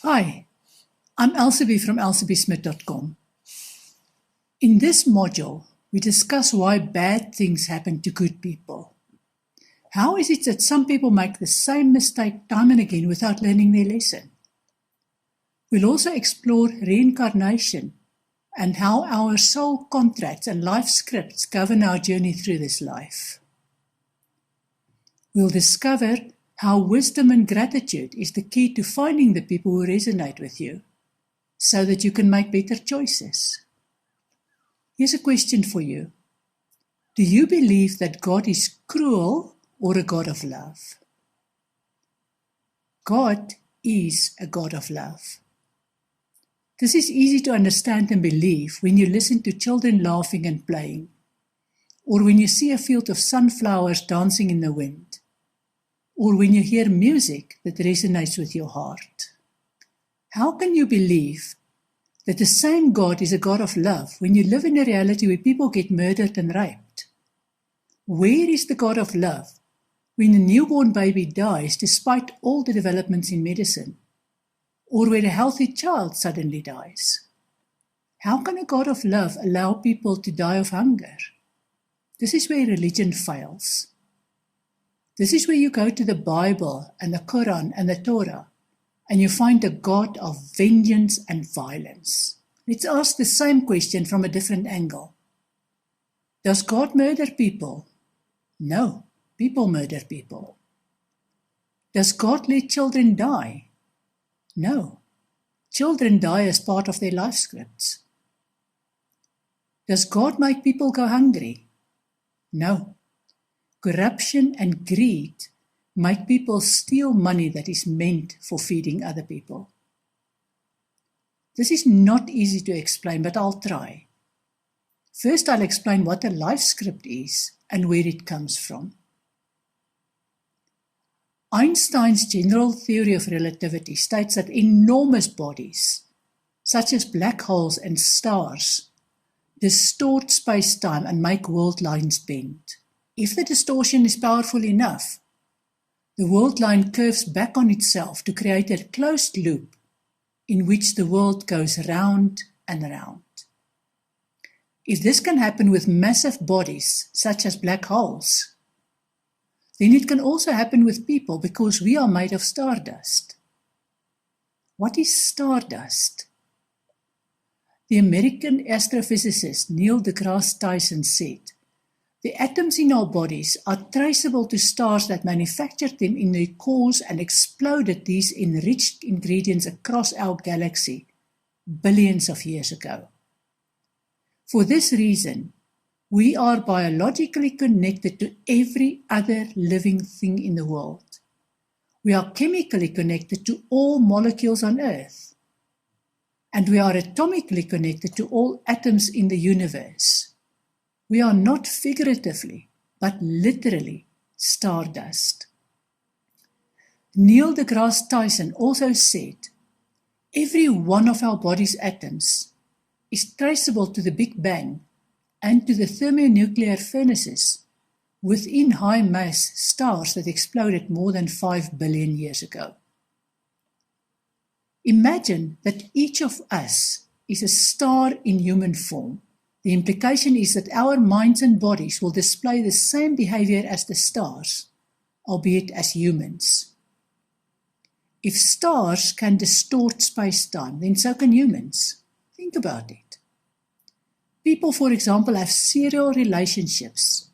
Hi, I'm Elsabie from elsabiesmith.com. In this module, we discuss why bad things happen to good people. How is it that some people make the same mistake time and again without learning their lesson? We'll also explore reincarnation and how our soul contracts and life scripts govern our journey through this life. We'll discover how wisdom and gratitude is the key to finding the people who resonate with you, so that you can make better choices. Here's a question for you. Do you believe that God is cruel or a God of love? God is a God of love. This is easy to understand and believe when you listen to children laughing and playing, or when you see a field of sunflowers dancing in the wind, or when you hear music that resonates with your heart. How can you believe that the same God is a God of love when you live in a reality where people get murdered and raped? Where is the God of love when a newborn baby dies despite all the developments in medicine, or where a healthy child suddenly dies? How can a God of love allow people to die of hunger? This is where religion fails. This is where you go to the Bible and the Quran and the Torah, and you find a God of vengeance and violence. Let's ask the same question from a different angle. Does God murder people? No, people murder people. Does God let children die? No, children die as part of their life scripts. Does God make people go hungry? No. Corruption and greed make people steal money that is meant for feeding other people. This is not easy to explain, but I'll try. First, I'll explain what a life script is and where it comes from. Einstein's general theory of relativity states that enormous bodies, such as black holes and stars, distort space-time and make world lines bend. If the distortion is powerful enough, the world line curves back on itself to create a closed loop in which the world goes round and round. If this can happen with massive bodies, such as black holes, then it can also happen with people because we are made of stardust. What is stardust? The American astrophysicist Neil deGrasse Tyson said, "The atoms in our bodies are traceable to stars that manufactured them in their cores and exploded these enriched ingredients across our galaxy billions of years ago. For this reason, we are biologically connected to every other living thing in the world. We are chemically connected to all molecules on Earth. And we are atomically connected to all atoms in the universe. We are not figuratively, but literally stardust." Neil deGrasse Tyson also said, "Every one of our body's atoms is traceable to the Big Bang and to the thermonuclear furnaces within high-mass stars that exploded more than 5 billion years ago." Imagine that each of us is a star in human form. The implication is that our minds and bodies will display the same behavior as the stars, albeit as humans. If stars can distort space-time, then so can humans. Think about it. People, for example, have serial relationships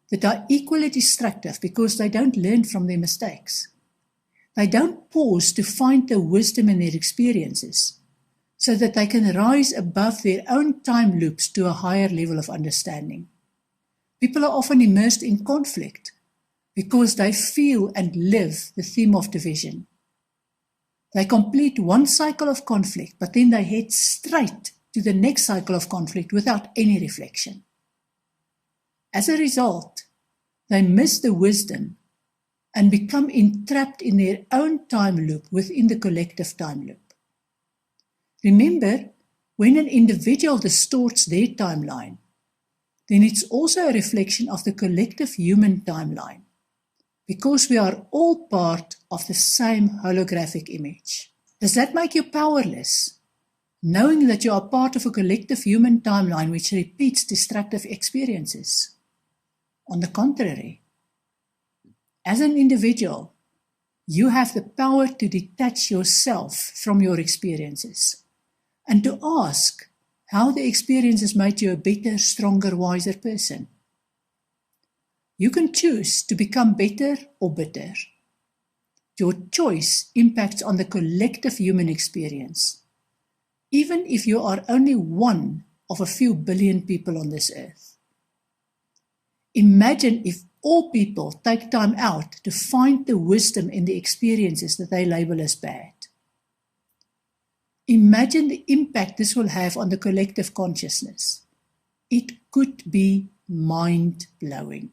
that are equally destructive because they don't learn from their mistakes. They don't pause to find the wisdom in their experiences, so that they can rise above their own time loops to a higher level of understanding. People are often immersed in conflict because they feel and live the theme of division. They complete one cycle of conflict, but then they head straight to the next cycle of conflict without any reflection. As a result, they miss the wisdom and become entrapped in their own time loop within the collective time loop. Remember, when an individual distorts their timeline, then it's also a reflection of the collective human timeline. because we are all part of the same holographic image. Does that make you powerless, knowing that you are part of a collective human timeline which repeats destructive experiences? On the contrary, as an individual, you have the power to detach yourself from your experiences and to ask how the experiences made you a better, stronger, wiser person. You can choose to become better or bitter. Your choice impacts on the collective human experience, even if you are only one of a few billion people on this earth. Imagine if all people take time out to find the wisdom in the experiences that they label as bad. Imagine the impact this will have on the collective consciousness. It could be mind-blowing.